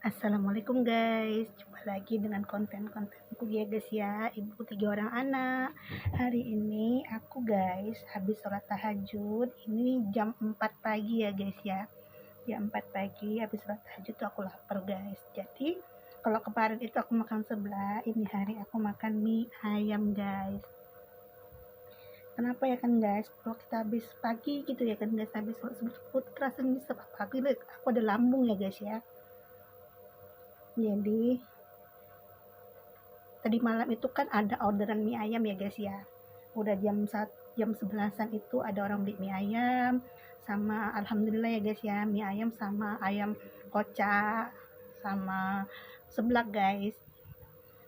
Assalamualaikum guys, jumpa lagi dengan konten-kontenku ya guys ya, ibu 3 orang anak. Hari ini aku guys habis sholat tahajud, ini jam 4 pagi ya guys ya. Jam 4 pagi habis sholat tahajud tuh aku lapar guys. Jadi kalau kemarin itu aku makan sebelah, ini hari aku makan mie ayam guys. Kenapa ya kan guys, kalau kita habis pagi gitu ya kan guys, habis sholat subuh rasanya pagi aku ada lambung ya guys ya. Jadi tadi malam itu kan ada orderan mie ayam ya guys ya, udah jam 11-an itu ada orang beli mie ayam sama alhamdulillah ya guys ya, mie ayam sama ayam kocak sama seblak guys.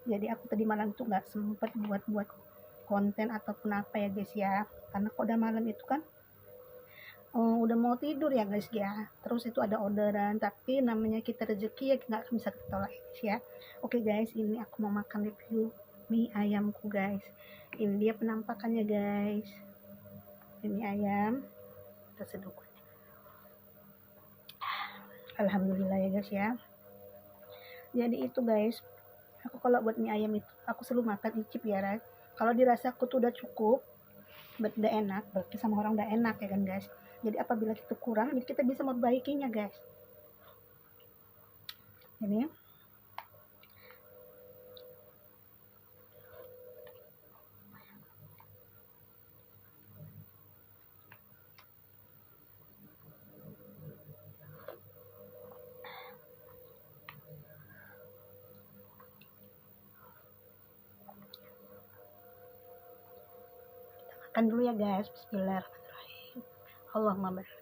Jadi aku tadi malam tuh nggak sempet buat konten ataupun apa ya guys ya, karena kok udah malam itu kan udah mau tidur ya guys ya. Terus itu ada orderan, tapi namanya kita rezeki ya nggak bisa kita tolak ya guys ya. Oke guys, ini aku mau makan review mie ayamku guys. Ini dia penampakannya guys. Ini ayam, kita seduk. Alhamdulillah ya guys ya. Jadi itu guys, aku kalau buat mie ayam itu aku selalu makan icip ya guys. Kalau dirasa aku tuh udah cukup, udah enak, berarti sama orang udah enak ya kan guys. Jadi apabila kita kurang, jadi kita bisa memperbaikinya guys. Ini makan dulu ya guys. Bismillahirrahmanirrahim. Allahumma barik.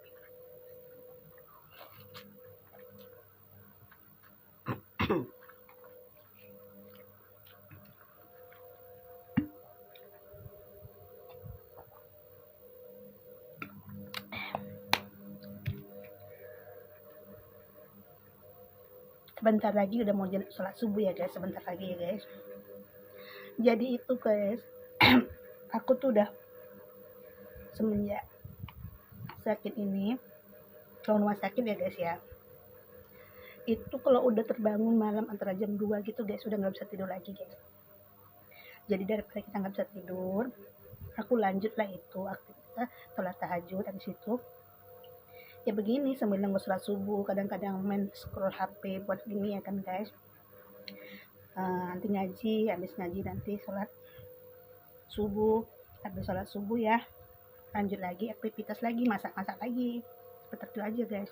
Sebentar lagi udah mau sholat subuh ya guys, sebentar lagi ya guys. Jadi itu guys, aku tuh udah semenjak sakit ini, kalau rumah sakit ya guys ya, itu kalau udah terbangun malam antara jam 2 gitu guys, udah nggak bisa tidur lagi guys. Jadi daripada kita nggak bisa tidur, aku lanjut lah itu aktivitas sholat tahajud. Habis itu ya begini sambil nunggu sholat subuh, kadang-kadang main scroll HP buat gini ya kan guys. Nanti ngaji, habis ngaji nanti sholat subuh, habis sholat subuh ya lanjut lagi aktivitas lagi, masak-masak lagi, seperti itu aja guys.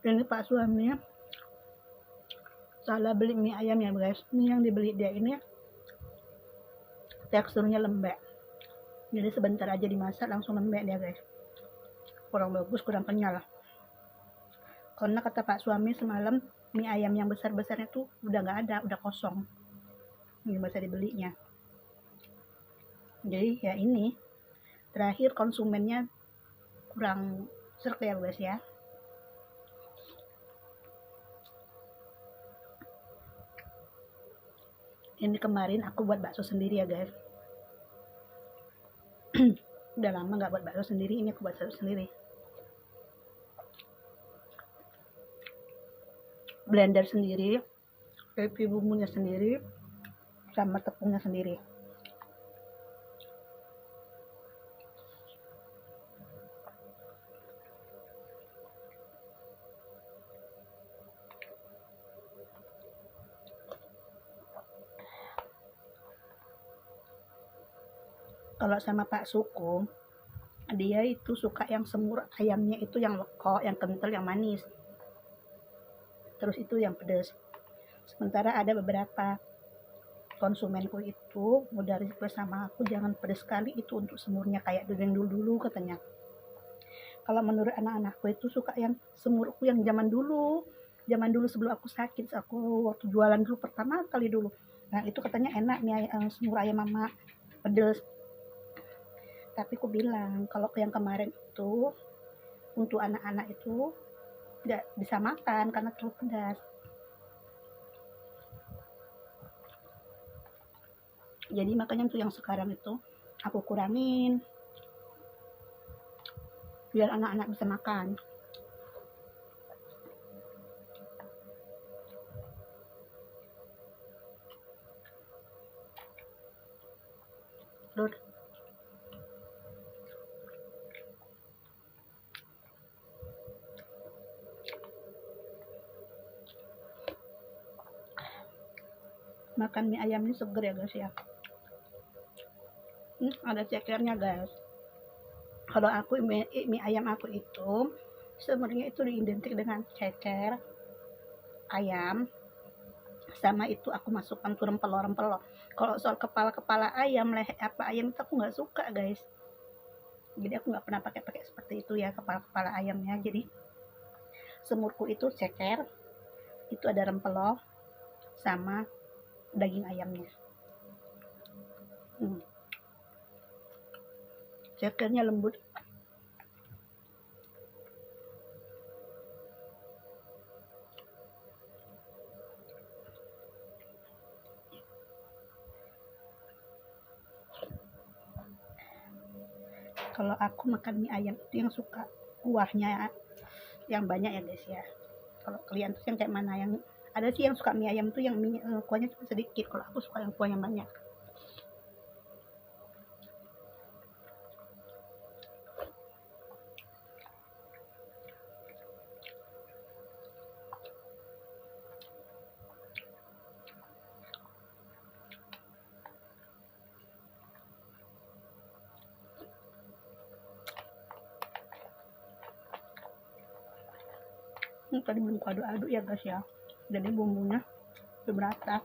Ini pak suaminya salah beli mie ayam ya guys. Ini yang dibeli dia ini teksturnya lembek, jadi sebentar aja dimasak langsung lembek dia guys, kurang bagus, kurang kenyal. Karena kata pak suami semalam mie ayam yang besar-besarnya tuh udah nggak ada, udah kosong, ini bisa dibelinya. Jadi ya ini terakhir konsumennya kurang serk ya guys ya. Ini kemarin aku buat bakso sendiri ya guys. Udah lama nggak buat bakso sendiri, ini aku buat bakso sendiri. Blender sendiri, review bumbunya sendiri, sama tepungnya sendiri. Kalau sama Pak Suku, dia itu suka yang semur ayamnya itu yang lekok, yang kental, yang manis. Terus itu yang pedas. Sementara ada beberapa konsumenku itu udah request sama aku, jangan pedas sekali itu untuk semurnya kayak dulu katanya. Kalau menurut anak-anakku itu suka yang semurku yang zaman dulu sebelum aku sakit, aku waktu jualan dulu pertama kali dulu. Nah itu katanya enak nih semur ayam mama pedas. Tapi aku bilang kalau yang kemarin itu untuk anak-anak itu tidak bisa makan karena terlalu pedas. Jadi makanya tuh yang sekarang itu aku kurangin biar anak-anak bisa makan. Terus makan mie ayam ini seger ya guys ya. Ada cekernya guys. Kalau aku mie ayam aku itu sebenarnya itu identik dengan ceker ayam, sama itu aku masukkan tuh rempelo. Kalau soal kepala ayam, ayam itu aku nggak suka guys. Jadi aku nggak pernah pakai seperti itu ya kepala ayamnya. Jadi semurku itu ceker, itu ada rempelo sama daging ayamnya. Cekernya lembut. Kalau aku makan mie ayam itu yang suka kuahnya yang banyak ya guys ya. Kalau kalian tuh yang kayak mana, yang ada sih yang suka mie ayam tuh yang kuahnya cuma sedikit. Kalau aku suka yang kuahnya banyak. Tadi belum aduk-aduk ya guys ya, jadi bumbunya udah merata.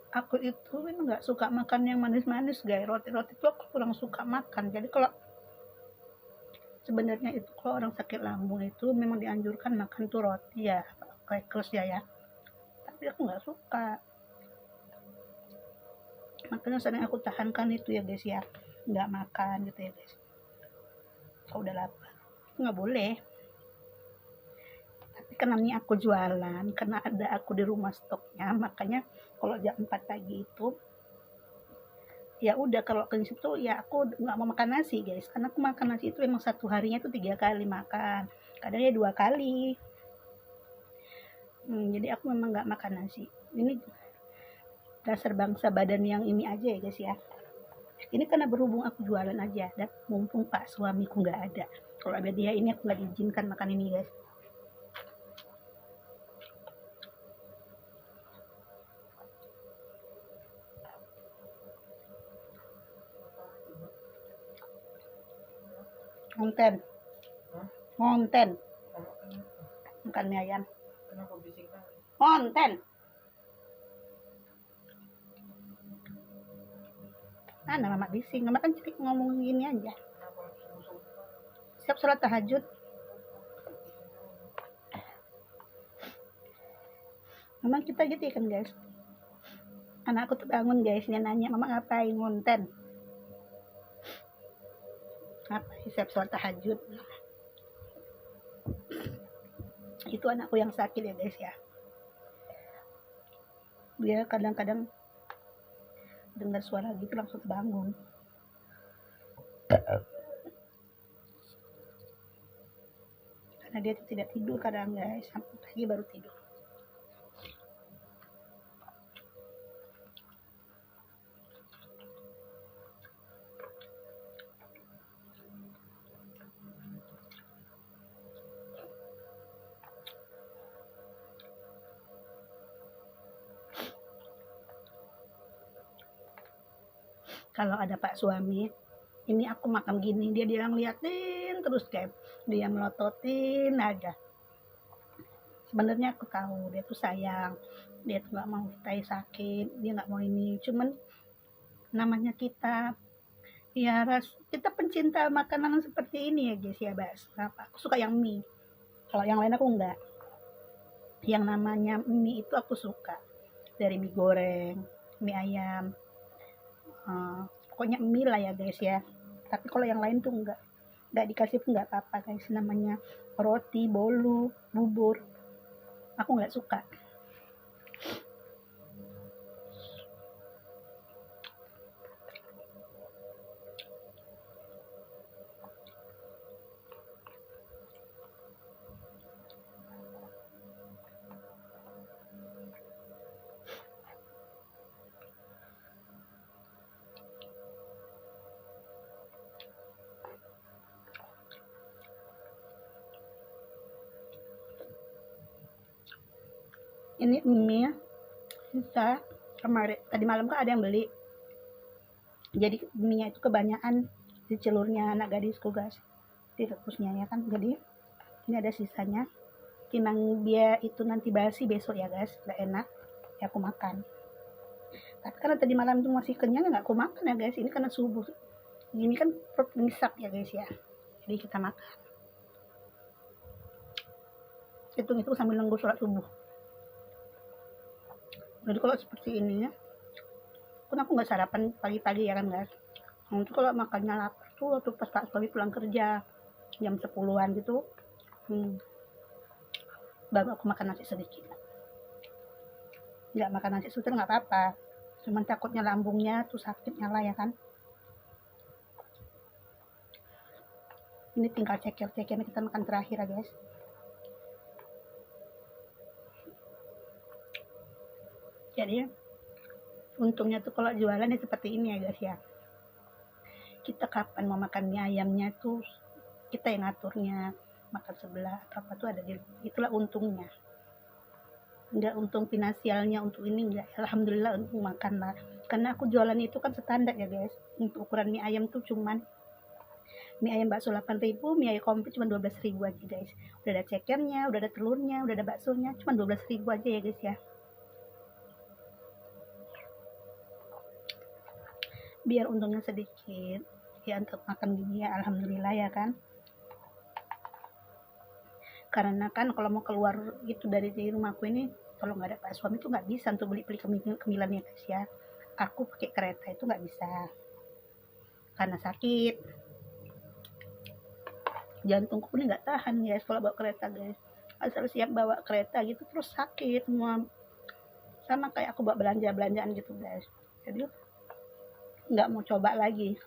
Aku itu nggak suka makan yang manis-manis guys. Roti itu aku kurang suka makan. Jadi kalau sebenarnya itu kalau orang sakit lambung itu memang dianjurkan makan tuh roti ya, crackers ya. Tapi aku nggak suka. Makanya sering aku tahankan itu ya guys ya, nggak makan gitu ya guys. Kalau udah lapar nggak boleh. Tapi karena ini aku jualan, karena ada aku di rumah stoknya, makanya kalau jam 4 pagi itu ya udah, kalau ke situ ya aku nggak mau makan nasi guys, karena aku makan nasi itu memang satu harinya itu 3 kali makan, kadang ya 2 kali. Jadi aku memang nggak makan nasi. Ini dasar bangsa badan yang ini aja ya guys ya. Ini karena berhubung aku jualan aja, dan mumpung pak suamiku nggak ada. Kalau ada dia ini aku nggak diizinkan makan ini guys. Ngonten makan mie ayam. Ngonten mama bising, mama kan cari ngomong gini aja. Siap sholat tahajud. Memang kita gitu ya kan guys. Anakku tuh bangun guys, dia nanya, mama ngapain? Ngonten. Ngapain? Siap sholat tahajud. Itu anakku yang sakit ya guys ya. Dia kadang-kadang dengar suara gitu langsung bangun. Karena dia tidak tidur kadang guys, sampai pagi baru tidur. Kalau ada pak suami, ini aku makan gini, dia ngeliatin terus kayak dia melototin aja. Sebenarnya aku tahu dia tuh sayang, dia tuh nggak mau kita sakit, dia nggak mau ini. Cuman namanya kita ya kita pencinta makanan seperti ini ya guys ya, Bas. Aku suka yang mie, kalau yang lain aku enggak. Yang namanya mie itu aku suka, dari mie goreng, mie ayam, pokoknya mie lah ya guys ya. Tapi kalau yang lain tuh nggak dikasih pun nggak apa-apa guys, namanya roti, bolu, bubur, aku nggak suka. Ini mie sisa kemarin, tadi malam kan ada yang beli, jadi mie itu kebanyakan di celurnya anak gadisku guys, direbusnya ya kan, jadi ini ada sisanya, timang dia itu nanti basi besok ya guys, gak enak ya aku makan. Tapi karena tadi malam tuh masih kenyang, nggak aku makan ya guys, ini karena subuh ini kan perut ngisap ya guys ya, jadi kita makan itu sambil nunggu sholat subuh. Jadi kalau seperti ini ya, kan aku nggak sarapan pagi-pagi ya kan guys. Untuk kalau makannya lapar tuh waktu pas pagi pulang kerja jam 10-an gitu, baru aku makan nasi sedikit. Nggak makan nasi suter nggak apa-apa, cuman takutnya lambungnya tuh sakit nyala ya kan. Ini tinggal ceker-cekernya kita makan terakhir ya guys. Jadi untungnya tuh kalau jualan ya seperti ini ya guys ya, kita kapan mau makan mie ayamnya tuh kita yang ngaturnya, makan sebelah atau apa tuh ada di, itulah untungnya. Enggak untung finansialnya untuk ini enggak, alhamdulillah untuk makan lah, karena aku jualan itu kan standar ya guys. Untuk ukuran mie ayam tuh cuman mie ayam bakso 8.000, mie ayam komplit cuma 12.000 aja guys. Udah ada cekernya, udah ada telurnya, udah ada baksonya, cuma 12.000 aja ya guys ya. Biar untungnya sedikit ya untuk makan gini ya, alhamdulillah ya kan. Karena kan kalau mau keluar gitu dari rumahku ini, kalau nggak ada Pak suami tuh nggak bisa untuk beli kemilannya guys ya. Aku pakai kereta itu nggak bisa karena sakit, jantungku ini nggak tahan guys kalau bawa kereta guys. Asal siap bawa kereta gitu terus sakit semua, sama kayak aku bawa belanjaan gitu guys. Jadi nggak mau coba lagi.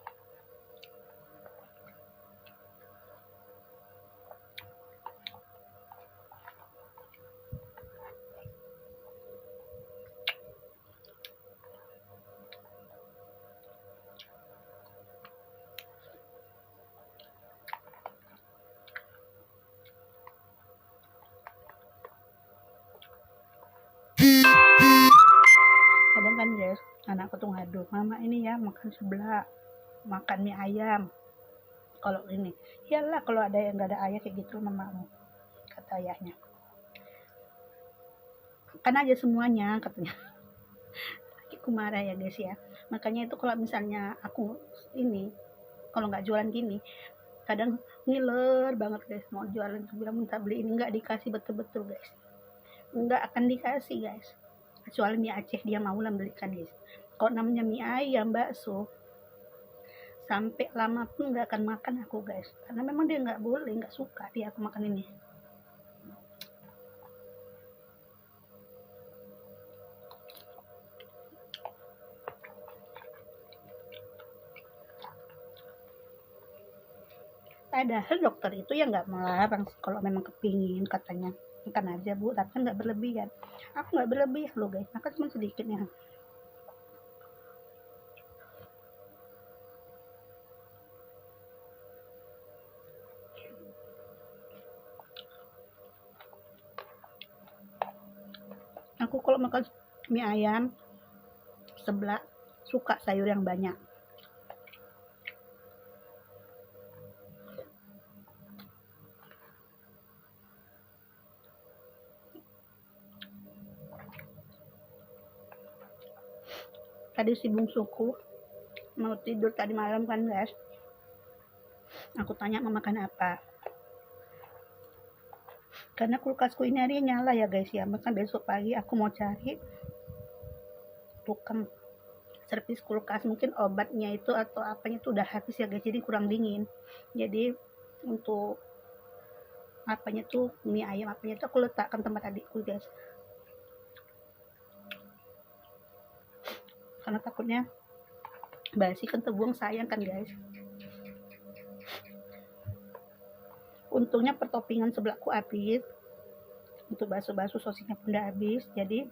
Kadang kan guys anakku tuh ngadu, mama ini ya makan sebelah, makan mie ayam. Kalau ini iyalah, kalau ada yang nggak ada ayah kayak gitu mamamu, kata ayahnya, kan aja semuanya katanya. Aku marah ya guys ya. Makanya itu kalau misalnya aku ini, kalau nggak jualan gini kadang ngiler banget guys, mau jualan tuh bilang minta beli ini, nggak dikasih betul-betul guys, nggak akan dikasih guys, kecuali mie Aceh dia mau lah belikan guys. Kalau namanya mie ayam bakso sampai lama pun nggak akan makan aku guys, karena memang dia nggak boleh, nggak suka dia aku makan ini. Padahal dokter itu ya nggak melarang kalau memang kepingin, katanya makan aja bu, tapi kan nggak berlebihan. Aku nggak berlebihan loh guys, makan cuma sedikitnya. Aku kalau makan mie ayam sebelah suka sayur yang banyak. Tadi si bungsuku mau tidur tadi malam kan guys, aku tanya mau makan apa, Karena kulkasku ini hari nyala ya guys ya, maka besok pagi aku mau cari tukang servis kulkas. Mungkin obatnya itu atau apanya itu udah habis ya guys, jadi kurang dingin. Jadi untuk apanya tuh, mie ayam apanya tuh aku letakkan tempat adikku guys, karena takutnya basi kan, terbuang sayang kan guys. Untungnya pertoppingan sebelahku habis, untuk bakso sosisnya pun udah habis, jadi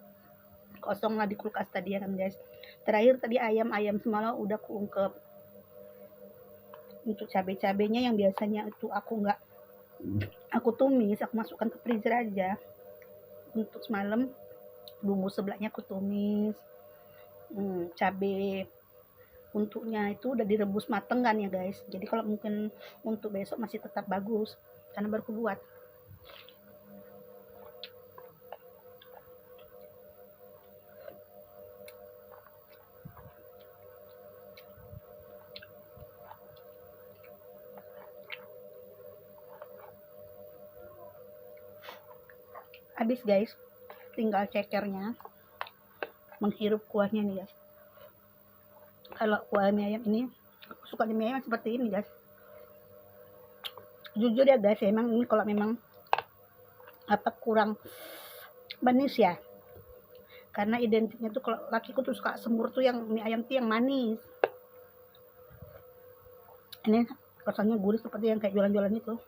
kosong lah di kulkas tadi ya kan guys. Terakhir tadi ayam semalam udah kuungkep. Untuk cabai-cabainya yang biasanya itu aku tumis, aku masukkan ke freezer aja. Untuk semalam bumbu sebelahnya aku tumis. Cabai untuknya itu udah direbus mateng kan ya guys, jadi kalau mungkin untuk besok masih tetap bagus karena baru aku buat. Habis guys, tinggal cekernya, menghirup kuahnya nih guys. Kalau kuah mie ayam ini, aku suka mie ayam seperti ini guys. Jujur ya guys, emang ini kalau memang kurang manis ya, karena identiknya tuh kalau lakiku tuh suka semur tuh yang mie ayam tuh yang manis. Ini rasanya gurih seperti yang kayak jualan-jualan itu.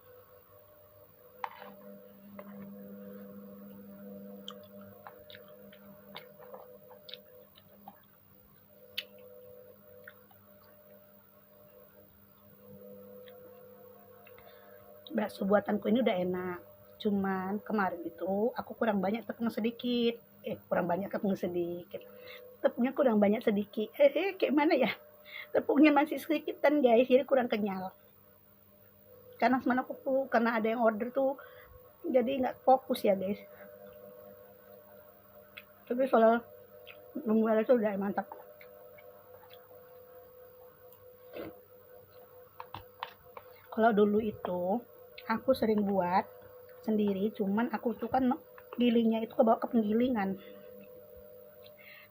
Bakso buatanku ini udah enak, cuman kemarin itu aku kurang banyak tepung sedikit. Tepungnya kurang banyak sedikit. Kayak mana ya? Tepungnya masih sedikit kan guys, jadi kurang kenyal. Karena semalam karena ada yang order tuh, jadi nggak fokus ya guys. Tapi soal bumbu itu udah mantap. Kalau dulu itu aku sering buat sendiri, cuman aku tuh kan gilingnya itu kebawa ke penggilingan.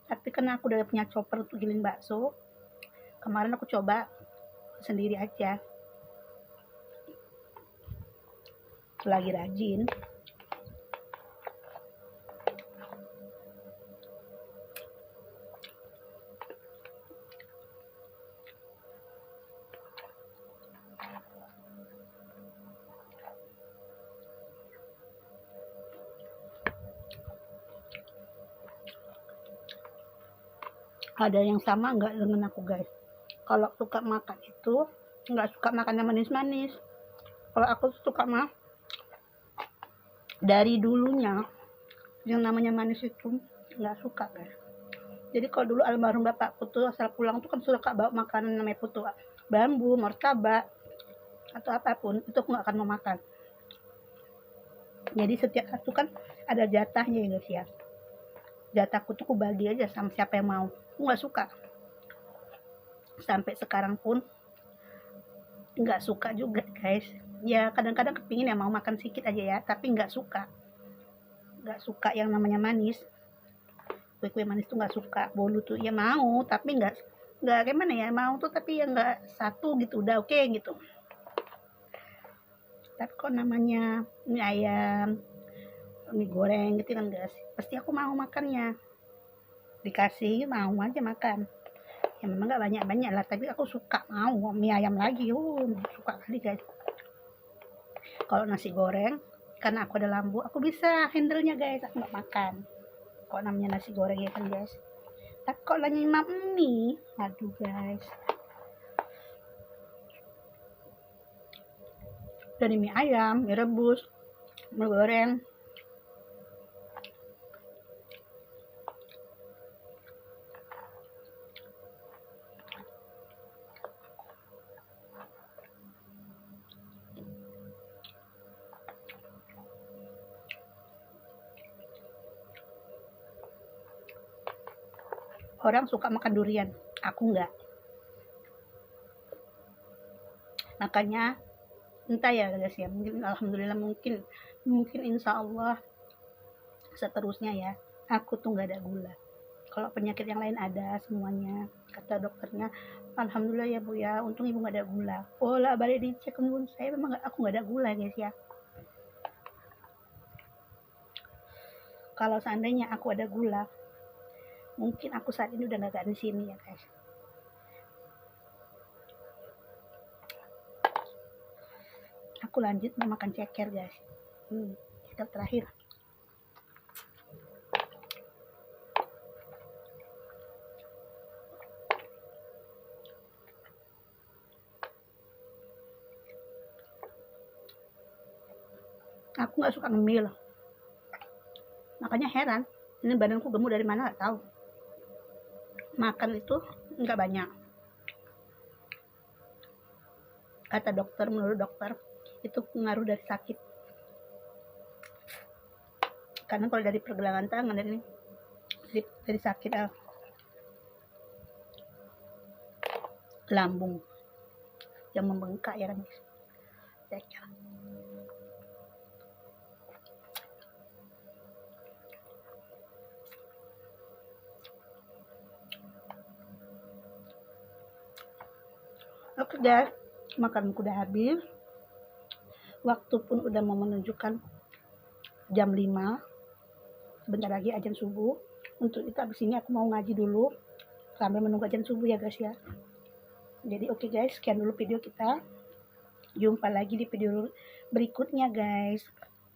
Tapi karena aku udah punya chopper untuk giling bakso, kemarin aku coba sendiri aja. Lagi rajin. Ada yang sama nggak dengan aku guys? Kalau suka makan itu nggak suka makan yang manis-manis. Kalau aku suka dari dulunya yang namanya manis itu nggak suka guys. Jadi kalau dulu almarhum bapakku tuh asal pulang tuh kan suka bawa makanan namanya putu bambu, martabak atau apapun, itu aku nggak akan mau makan. Jadi setiap satu kan ada jatahnya ya guys ya. Jatahku tuh aku bagi aja sama siapa yang mau. Aku nggak suka. Sampai sekarang pun nggak suka juga guys. Ya kadang-kadang kepingin ya mau makan sedikit aja ya, tapi nggak suka yang namanya manis. Kue manis tuh nggak suka. Bolu tuh ya mau, tapi nggak gimana ya, mau tuh tapi ya nggak satu gitu, udah oke gitu. Tapi kok namanya mie ayam, mie goreng gitu kan guys, pasti aku mau makannya. Dikasih mau aja makan. Ya memang nggak banyak-banyak lah, tapi aku suka mau mie ayam lagi. Suka kali guys. Kalau nasi goreng, karena aku ada lambu, aku bisa handle-nya guys, aku nggak makan. Kok namanya nasi goreng ya kan guys. Tapi kok nanya mie, aduh guys. Dari mie ayam, mie rebus, mie goreng, orang suka makan durian, aku enggak. Makanya entah ya guys ya, mungkin alhamdulillah, mungkin insya Allah seterusnya ya aku tuh nggak ada gula. Kalau penyakit yang lain ada semuanya, kata dokternya. Alhamdulillah ya bu ya, untung ibu nggak ada gula. Oh lah, balik dicek pun saya memang aku nggak ada gula guys ya. Kalau seandainya aku ada gula, mungkin aku saat ini udah nggak di sini ya guys. Aku lanjut makan ceker guys. Ceker terakhir. Aku nggak suka ngemil, makanya heran ini badanku gemuk dari mana nggak tahu. Makan itu nggak banyak, kata dokter. Menurut dokter itu pengaruh dari sakit, karena kalau dari pergelangan tangan dari sakit lambung yang membengkak ya kan. Oke guys, makanku udah habis. Waktu pun udah mau menunjukkan jam 5. Sebentar lagi azan subuh. Untuk itu abis ini aku mau ngaji dulu sambil menunggu azan subuh ya guys ya. Jadi oke guys, sekian dulu video kita. Jumpa lagi di video berikutnya guys.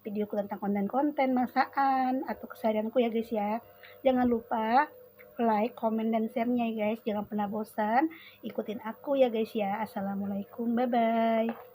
Videoku tentang konten-konten masakan atau keseharianku ya guys ya. Jangan lupa like, komen, dan share-nya ya guys. Jangan pernah bosan ikutin aku ya guys ya. Assalamualaikum, bye-bye.